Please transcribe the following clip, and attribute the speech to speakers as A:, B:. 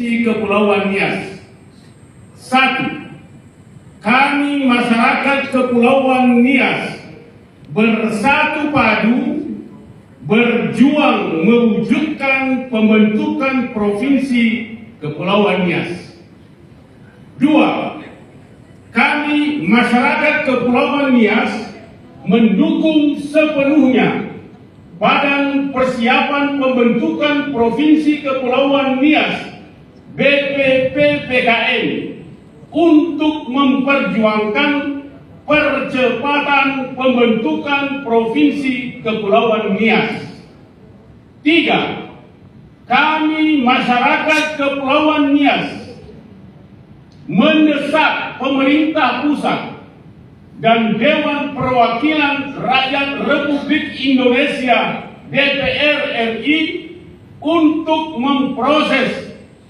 A: di Kepulauan Nias. 1. Kami masyarakat Kepulauan Nias bersatu padu berjuang mewujudkan pembentukan Provinsi Kepulauan Nias. 2. Kami masyarakat Kepulauan Nias mendukung sepenuhnya Badan Persiapan Pembentukan Provinsi Kepulauan Nias BPPPKN untuk memperjuangkan percepatan pembentukan Provinsi Kepulauan Nias. 3. Kami masyarakat Kepulauan Nias mendesak pemerintah pusat dan Dewan Perwakilan Rakyat Republik Indonesia DPR RI untuk memproses